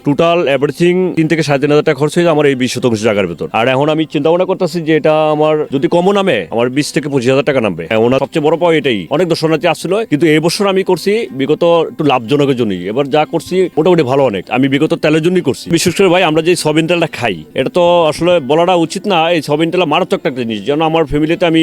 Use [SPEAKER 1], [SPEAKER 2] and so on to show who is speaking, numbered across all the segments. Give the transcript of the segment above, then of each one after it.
[SPEAKER 1] Total everything 3 থেকে 3,500 টাকা খরচ হয়েছে আমার এই 20 শতাংশ জায়গার ভেতর। আর এখন আমি চিন্তা ভাবনা করতেছি যে এটা আমার যদি কমও নামে আমার 20 থেকে 25,000 টাকা নামবে। ওনার সবচেয়ে বড় পাওয়া এটাই। অনেক দর্শনার্থী আসছিল, কিন্তু এই বছর আমি করছি বিগত একটু লাভজনকের জন্যই। এবার যা করছি মোটামুটি ভালো অনেক। আমি বিগত তেলের জন্যই করছি। বিশেষ করে ভাই আমরা যে সয়াবিন তেলটা খাই এটা তো আসলে বলাটা উচিত না। এই সয়াবিন তেল মারাত্মক একটা জিনিস। যেন আমার ফ্যামিলিতে আমি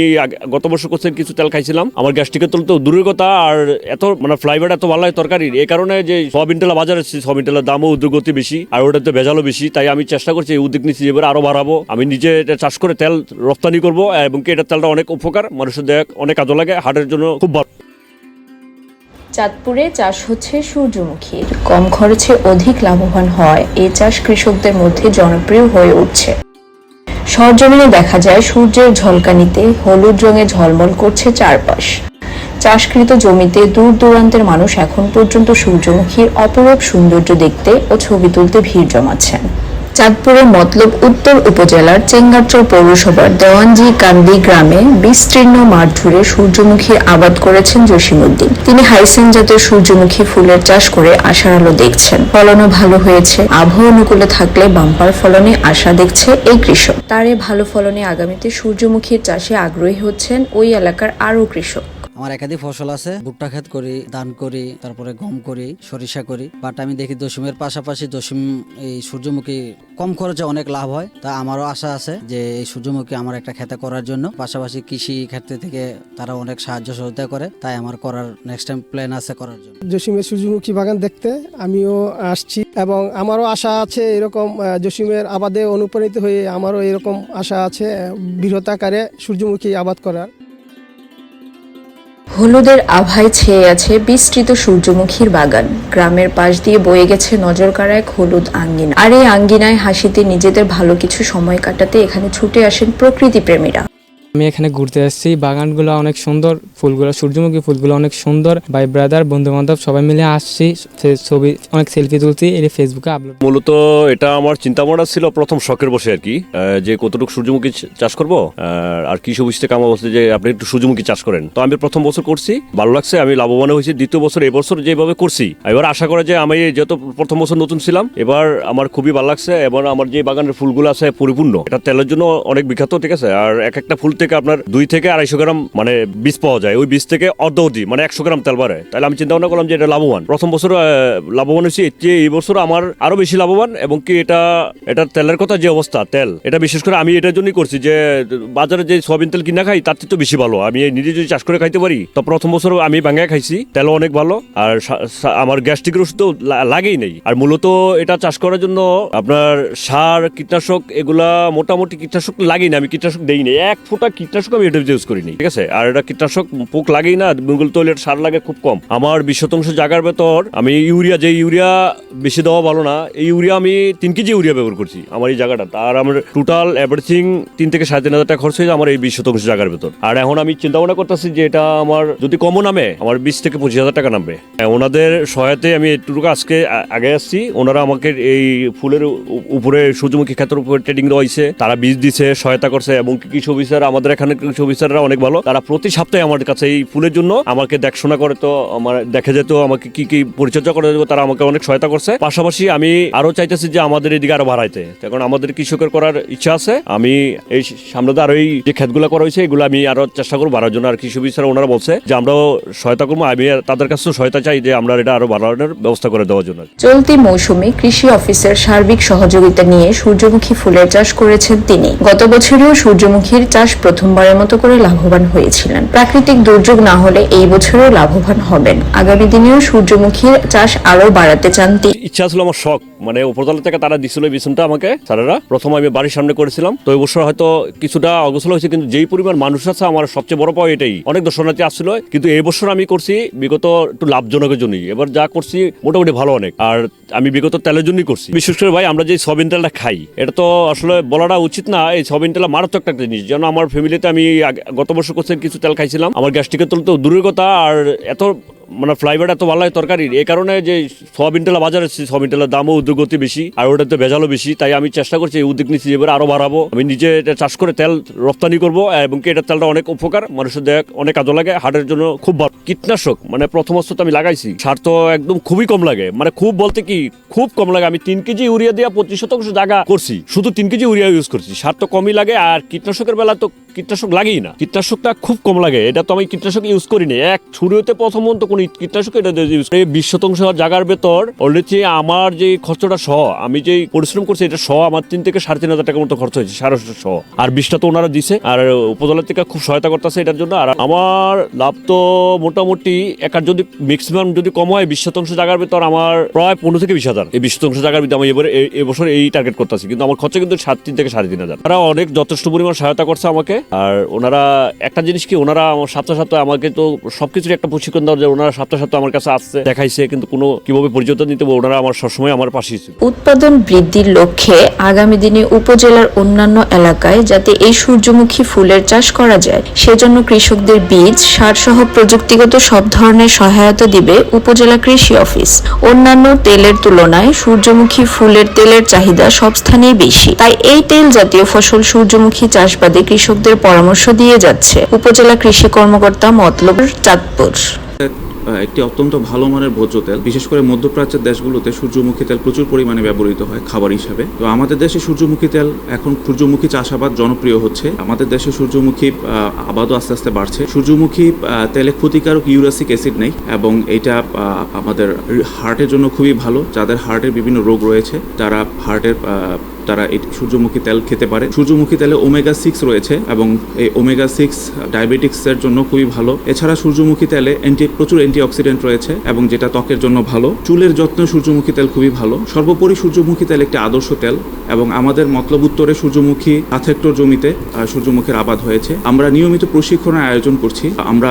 [SPEAKER 1] গত বছর করছি কিছু তেল খাইছিলাম, আমার গ্যাস্ট্রিকের তেল তো দূরের কথা, আর এত মানে ফ্লাইভার এত ভালো হয় তরকারির, এই কারণে যে সয়াবিন তেল বাজারে সয়াবিন তেলের দামও উদ্যোগতি বেশি আর ওটাতে ভেজালও বেশি। তাই আমি চেষ্টা করছি এই উদ্যোগ নিচ্ছি এবার আরো বাড়াবো। আমি নিজে এটা চাষ করে তেল রপ্তানি করবো এবং কি এটা তেলটা অনেক উপকার, মানুষের দেহ অনেক কাজে লাগে, হার্টের জন্য খুব ভালো।
[SPEAKER 2] চাঁদপুরে চাষ হচ্ছে সূর্যমুখীর। কম খরচে অধিক লাভবান হয় এই চাষ কৃষকদের মধ্যে জনপ্রিয় হয়ে উঠছে। সরজমিনে দেখা যায় সূর্যের ঝলকানিতে হলুদ রঙে ঝলমল করছে চারপাশ। চাষকৃত জমিতে দূর দূরান্তের মানুষ এখন পর্যন্ত সূর্যমুখীর অপরূপ সৌন্দর্য দেখতে ও ছবি তুলতে ভিড় জমাচ্ছেন। চাঁদপুরের মতলব উত্তর উপজেলার চেঙ্গারচর পৌরসভার দেওয়ানজি কান্দি গ্রামে বিস্তীর্ণ মাঠ জুড়ে সূর্যমুখীর আবাদ করেছেন জসিমউদ্দিন। তিনি হাইসেন জাতের সূর্যমুখী ফুলের চাষ করে আশার আলো দেখছেন। ফলনও ভালো হয়েছে। আবহাওয়া অনুকূলে থাকলে বাম্পার ফলনে আশা দেখছে এই কৃষক। তার এই ভালো ফলনে আগামীতে সূর্যমুখীর চাষে আগ্রহী হচ্ছেন ওই এলাকার আরও কৃষক।
[SPEAKER 3] আমার একাধিক ফসল আছে, ভুট্টা ক্ষেত করি, ধান করি, তারপরে গম করি, সরিষা করি। বাট আমি দেখি দশমের পাশাপাশি দশম এই সূর্যমুখী কম খরচে অনেক লাভ হয়। তা আমারও আশা আছে যে এই সূর্যমুখী আমার একটা খেতে করার জন্য। পাশাপাশি কৃষি ক্ষেত্রে থেকে তারা অনেক সাহায্য সহযোগিতা করে, তাই আমার করার নেক্সট টাইম প্ল্যান আছে করার জন্য।
[SPEAKER 4] জসিমের সূর্যমুখী বাগান দেখতে আমিও আসছি এবং আমারও আশা আছে এরকম জসিমের আবাদে অনুপ্রাণিত হয়ে আমারও এরকম আশা আছে বৃহৎ আকারে সূর্যমুখী আবাদ করার।
[SPEAKER 2] হলুদের আভায় ছেয়ে আছে বিস্তৃত সূর্যমুখীর বাগান। গ্রামের পাশ দিয়ে বয়ে গেছে নজরকাড়া এক হলুদ আঙ্গিনা। আর এই আঙ্গিনায় হাসিতে নিজেদের ভালো কিছু সময় কাটাতে এখানে ছুটে আসেন প্রকৃতি প্রেমীরা।
[SPEAKER 5] আমি এখানে ঘুরতে আসছি, বাগানগুলো অনেক সুন্দর, ফুলগুলো সূর্যমুখী ফুলগুলো অনেক সুন্দর। ভাই ব্রাদার বন্ধু বান্ধব সবাই মিলে আসছি, ছবি অনেক সেলফি তুলছি, এটা ফেসবুকে আপলোড।
[SPEAKER 1] মূলত এটা আমার চিন্তা ভাবনা ছিল প্রথম শখের বসে আর কি, যে কতটুকু সূর্যমুখী চাষ করবো। আর কৃষি অফিস থেকে আমার বলছে যে আপনি একটু সূর্যমুখী চাষ করেন। তো আমি প্রথম বছর করছি, ভালো লাগছে, আমি লাভবান হয়েছি। দ্বিতীয় বছর এবছর যেভাবে করছি, এবার আশা করা যে আমি যেহেতু প্রথম বছর নতুন ছিলাম, এবার আমার খুবই ভালো লাগছে। এবার আমার যে বাগানের ফুলগুলো আছে পরিপূর্ণ, এটা তেলের জন্য অনেক বিখ্যাত, ঠিক আছে। আর এক একটা ফুল থেকে আপনার 2 থেকে 250 গ্রাম মানে বীজ পাওয়া যায়। ওই বীজ থেকে অর্ধ মানে 100 গ্রাম তেল বাড়ে। তাহলে আমি চিন্তা ভাবনা করলাম যে এটা লাভবান। প্রথম বছর লাভবান হয়েছি, এই বছর আমার আরো বেশি লাভবান। এবং কি এটা তেলের কথা যে অবস্থা, তেল এটা বিশেষ করে আমি এটার জন্যই করছি যে বাজারে যে সয়াবিন তেল কিনা খাই তার তো বেশি ভালো। আমি নিজে যদি চাষ করে খাইতে পারি, তো প্রথম বছর আমি বাঙ্গায় খাইছি, তেল অনেক ভালো। আর আমার গ্যাস্ট্রিকের ওষুধ তো লাগেই নেই। আর মূলত এটা চাষ করার জন্য আপনার সার কীটনাশক এগুলা মোটামুটি কীটনাশক লাগেই না। আমি কীটনাশক দেই না, 1 ফোঁটা কীটনাশক আমি এটা ইউজ করিনি, ঠিক আছে। আর এটা কীটনাশক পোক লাগেই না, মুগল তৈলের সার লাগে খুব কম। আমার 20 শতাংশ জায়গার ভেতর আমি ইউরিয়া বেশি দেওয়া ভালো না, এই ইউরিয়া আমি 3 কেজি ইউরিয়া ব্যবহার করছি আমার এই জায়গাটা। আর আমার টোটাল এভরিথিং 3 থেকে 3,500 টাকা খরচ হয়েছে আমার এই 20 শতাংশ জায়গার ভেতর। আর এখন আমি চিন্তা ভাবনা করতেছি যে এটা আমার যদি কমও নামে আমার 20 থেকে 25,000 টাকা নামবে। ওনাদের সহায়তায় আমি একটু আজকে আগে আসছি। ওনারা আমাকে এই ফুলের উপরে সূর্যমুখী ক্ষেতের উপরে ট্রেডিং দেওয়া হয়েছে, তারা বীজ দিচ্ছে, সহায়তা করছে। এবং কৃষি অফিসার আমাদের এখানে কৃষি অফিসাররা অনেক ভালো, তারা প্রতি সপ্তাহে আমার কাছে এই ফুলের জন্য আমাকে দেখাশোনা করে। তো আমার দেখে যেত আমাকে কি কি পরিচর্যা করে দেবো, তারা আমাকে অনেক সহায়তা করছে। পাশাপাশি আমি আরো চাইতেছি যে আমাদের এদিকে আরো বাড়াইতে, কারণ আমাদের কৃষকের করার ইচ্ছা আছে। আমি এই সামনে আরো এই যে ক্ষেতগুলো করা হয়েছে এগুলো আমি আরো চেষ্টা করবো বাড়ার জন্য। আর কৃষি অফিসার ওনারা বলছে যে আমরাও সহায়তা করবো, আমি তাদের কাছে সহায়তা চাই যে আমরা এটা আরো বাড়ানোর ব্যবস্থা করে দেওয়ার জন্য।
[SPEAKER 2] চলতি মৌসুমে কৃষি অফিসের সার্বিক সহযোগিতা নিয়ে সূর্যমুখী ফুলের চাষ করেছেন তিনি। গত বছরেও সূর্যমুখীর চাষ প্রথমবারের মতো করে লাভবান হয়েছিলেন। প্রাকৃতিক দুর্যোগ না হলে এই বছরও লাভবান হবেন। আগামী দিনেও সূর্যমুখীর চাষ আরো বাড়াতে চান তিনি।
[SPEAKER 1] ইচ্ছা ছিল আমার শখ, মানে উপরতলা থেকে তারা দিছিল বিছুনটা আমাকে স্যারেরা। প্রথম আমি বাড়ির সামনে করেছিলাম, তো এই বছর হয়তো কিছুটা অগোছল হয়েছে, কিন্তু যেই পরিমাণ মানুষ আছে আমার সবচেয়ে বড় পাওয়া এটাই। অনেক দর্শনার্থী আসছিল, কিন্তু এই বছর আমি করছি বিগত একটু লাভজনকের জন্যই। এবার যা করছি মোটামুটি ভালো অনেক। আর আমি বিগত তেলের জন্যই করছি। বিশেষ করে ভাই আমরা যে সয়াবিন তেলটা খাই এটা তো আসলে বলাটা উচিত না। এই সয়াবিন তেল মারাত্মক একটা জিনিস। যেন আমার ফ্যামিলিতে আমি গত বছর করছি কিছু তেল খাইছিলাম, আমার গ্যাস্ট্রিকের তেল তো দূরের কথা, আর এত মানে ফ্লাইভার এত ভালো লাগে তরকারির, এই কারণে যে সয়াবিন তেলা বাজারে এসেছে, সয়াবিন তেলার দামও উদ্যোগতি বেশি আর ওটাতে ভেজালও বেশি, তাই আমি চেষ্টা করছি এই উদ্যোগ নিচ্ছি এবার আরো বাড়াবো। আমি নিজে এটা চাষ করে তেল রপ্তানি করব এবং কি এটা তেলটা অনেক উপকার, মানুষের দেহ অনেক কাজে লাগে, হার্টের জন্য খুব ভালো। কীটনাশক মানে প্রথম অবস্থা আমি লাগাইছি, সার তো একদম খুবই কম লাগে, মানে খুব বলতে কি খুব কম লাগে। আমি 3 কেজি ইউরিয়া দিয়া 25% জায়গা করছি, শুধু 3 কেজি ইউরিয়া ইউজ করছি। সার তো কমই লাগে আর কীটনাশকের বেলা তো কীটনাশক লাগেই না, কীটনাশকটা খুব কম লাগে। এটা তো আমি কীটনাশক ইউজ করিনি, এক শুরুতে প্রথম তো কোনো কীটনাশক এটা ইউজ করি। 20% জায়গার ভেতর অলরেডি আমার যে খরচটা সহ, আমি যে পরিশ্রম করছি এটা সহ আমার 3 থেকে 3,500 টাকার মতো খরচ হয়েছে, 650 সহ। আর 20টা তো ওনারা দিছে আর উপজেলা থেকে খুব সহায়তা করতেছে এটার জন্য। আর আমার লাভ তো মোটামুটি একার যদি ম্যাক্সিমাম যদি কম হয় 20% জায়গার ভেতর আমার প্রায় 15 থেকে 20,000। এই 20% জায়গার ভিতরে আমি এবারে এবছর এই টার্গেট করতেছি, কিন্তু আমার খরচা কিন্তু 3 থেকে 3,500। তারা অনেক যথেষ্ট পরিমাণ সহায়তা করছে আমাকে। আর ওনারা একটা জিনিস কি, ওনারা আমার সাথে সাথে আমাকে তো সবকিছুর একটা প্রশিক্ষণ দেওয়ার, যে ওনারা সাথে সাথে আমার কাছে আসছে, দেখাইছে, কিন্তু কোনো কিভাবে পরিচর্যা নিতে হবে ওনারা আমার সবসময় আমার পাশেই ছিল।
[SPEAKER 2] উৎপাদন বৃদ্ধির লক্ষ্যে আগামী দিনে উপজেলার অন্যান্য এলাকায় যাতে এই সূর্যমুখী ফুলের চাষ করা যায় সেজন্য কৃষকদের বীজ, সার সহ প্রযুক্তিগত সব ধরনের সহায়তা দিবে উপজেলা কৃষি অফিস। অন্যান্য তেলের তুলনায় সূর্যমুখী ফুলের তেলের চাহিদা সব স্থানেই বেশি, তাই এই তেল জাতীয় ফসল সূর্যমুখী চাষবাদে কৃষকদের পরামর্শ দিয়ে যাচ্ছে উপজেলা কৃষি কর্মকর্তা মতলব চাঁদপুর।
[SPEAKER 6] একটি অত্যন্ত ভালো মানের ভোজ্য তেল, বিশেষ করে মধ্যপ্রাচ্যের দেশগুলোতে সূর্যমুখী তেল প্রচুর পরিমাণে ব্যবহৃত হয় খাবার হিসাবে। তো আমাদের দেশে সূর্যমুখী তেল এখন সূর্যমুখী চাষাবাদ জনপ্রিয় হচ্ছে, আমাদের দেশে সূর্যমুখী আবাদও আস্তে আস্তে বাড়ছে। সূর্যমুখী তেলে ক্ষতিকারক ইউরাসিক অ্যাসিড নেই এবং এটা আমাদের হার্টের জন্য খুবই ভালো। যাদের হার্টের বিভিন্ন রোগ রয়েছে তারা এই সূর্যমুখী তেল খেতে পারে। সূর্যমুখী তেলে ওমেগা 6 রয়েছে এবং এই ওমেগা 6 ডায়াবেটিক্সের জন্য খুবই ভালো। এছাড়া সূর্যমুখী তেলে প্রচুর অ্যান্টিঅক্সিডেন্ট রয়েছে এবং যেটা ত্বকের জন্য ভালো। চুলের যত্নে সূর্যমুখী তেল খুবই ভালো। সর্বোপরি সূর্যমুখী তেল একটি আদর্শ তেল এবং আমাদের মতলব উত্তরে সূর্যমুখী 5 হেক্টর জমিতে সূর্যমুখীর আবাদ হয়েছে। আমরা নিয়মিত প্রশিক্ষণের আয়োজন করছি। আমরা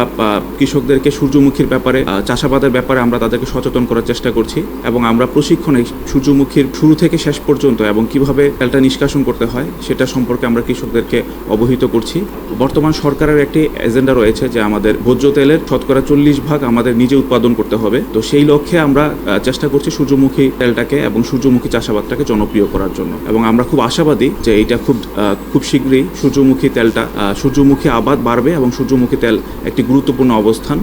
[SPEAKER 6] কৃষকদেরকে সূর্যমুখীর ব্যাপারে, চাষাবাদের ব্যাপারে আমরা তাদেরকে সচেতন করার চেষ্টা করছি এবং আমরা প্রশিক্ষণে সূর্যমুখীর শুরু থেকে শেষ পর্যন্ত এবং কিভাবে তেলটা নিষ্কাশন করতে হয় সেটা সম্পর্কে আমরা কৃষকদেরকে অবহিত করছি। বর্তমান সরকারের একটি এজেন্ডা রয়েছে যে আমাদের ভোজ্য তেলের শতকরা 40% আমাদের নিজে উৎপাদন করতে হবে। তো সেই লক্ষ্যে আমরা চেষ্টা করছি সূর্যমুখী তেলটাকে এবং সূর্যমুখী চাষাবাদটাকে জনপ্রিয় করার জন্য এবং আমরা খুব আশাবাদী যে এটা খুব শীঘ্রই সূর্যমুখী আবাদ বাড়বে এবং সূর্যমুখী তেল একটি গুরুত্বপূর্ণ অবস্থান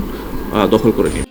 [SPEAKER 6] দখল করে নেবে।